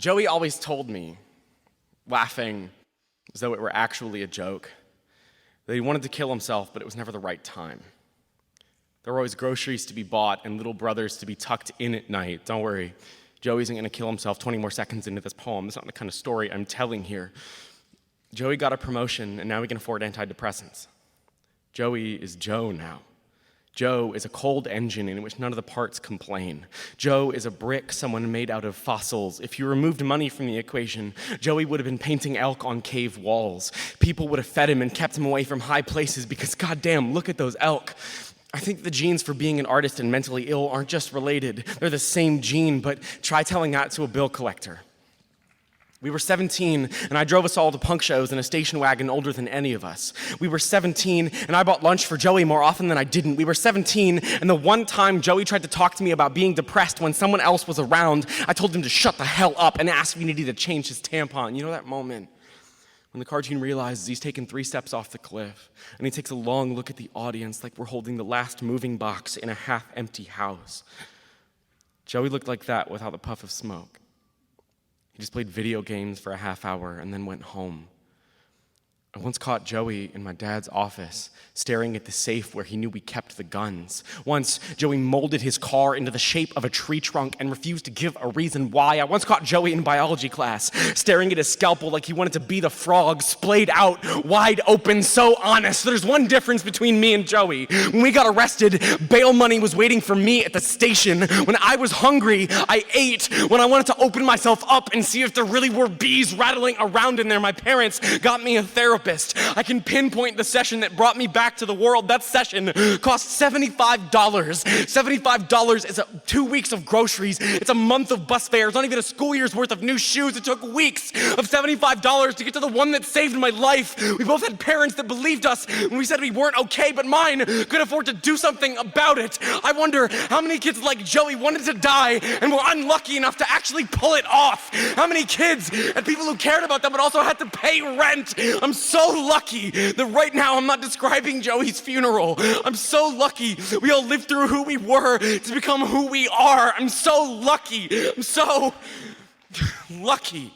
Joey always told me, laughing as though it were actually a joke, that he wanted to kill himself, but it was never the right time. There were always groceries to be bought and little brothers to be tucked in at night. Don't worry, Joey isn't going to kill himself 20 more seconds into this poem. That's not the kind of story I'm telling here. Joey got a promotion, and now he can afford antidepressants. Joey is Joe now. Joe is a cold engine in which none of the parts complain. Joe is a brick someone made out of fossils. If you removed money from the equation, Joey would have been painting elk on cave walls. People would have fed him and kept him away from high places because, goddamn, look at those elk. I think the genes for being an artist and mentally ill aren't just related. They're the same gene, but try telling that to a bill collector. We were 17, and I drove us all to punk shows in a station wagon older than any of us. We were 17, and I bought lunch for Joey more often than I didn't. We were 17, and the one time Joey tried to talk to me about being depressed when someone else was around, I told him to shut the hell up and asked if he needed to change his tampon. You know that moment when the cartoon realizes he's taken 3 steps off the cliff, and he takes a long look at the audience like we're holding the last moving box in a half-empty house. Joey looked like that without the puff of smoke. He just played video games for a half hour and then went home. I once caught Joey in my dad's office, staring at the safe where he knew we kept the guns. Once, Joey molded his car into the shape of a tree trunk and refused to give a reason why. I once caught Joey in biology class, staring at his scalpel like he wanted to be the frog, splayed out, wide open, so honest. There's one difference between me and Joey. When we got arrested, bail money was waiting for me at the station. When I was hungry, I ate. When I wanted to open myself up and see if there really were bees rattling around in there, my parents got me a therapist. I can pinpoint the session that brought me back to the world. That session cost $75. $75 is 2 weeks of groceries. It's a month of bus fares, not even a school year's worth of new shoes. It took weeks of $75 to get to the one that saved my life. We both had parents that believed us when we said we weren't okay, but mine could afford to do something about it. I wonder how many kids like Joey wanted to die and were unlucky enough to actually pull it off. How many kids had people who cared about them but also had to pay rent. I'm so lucky that right now I'm not describing Joey's funeral. I'm so lucky we all lived through who we were to become who we are. I'm so lucky. I'm so lucky.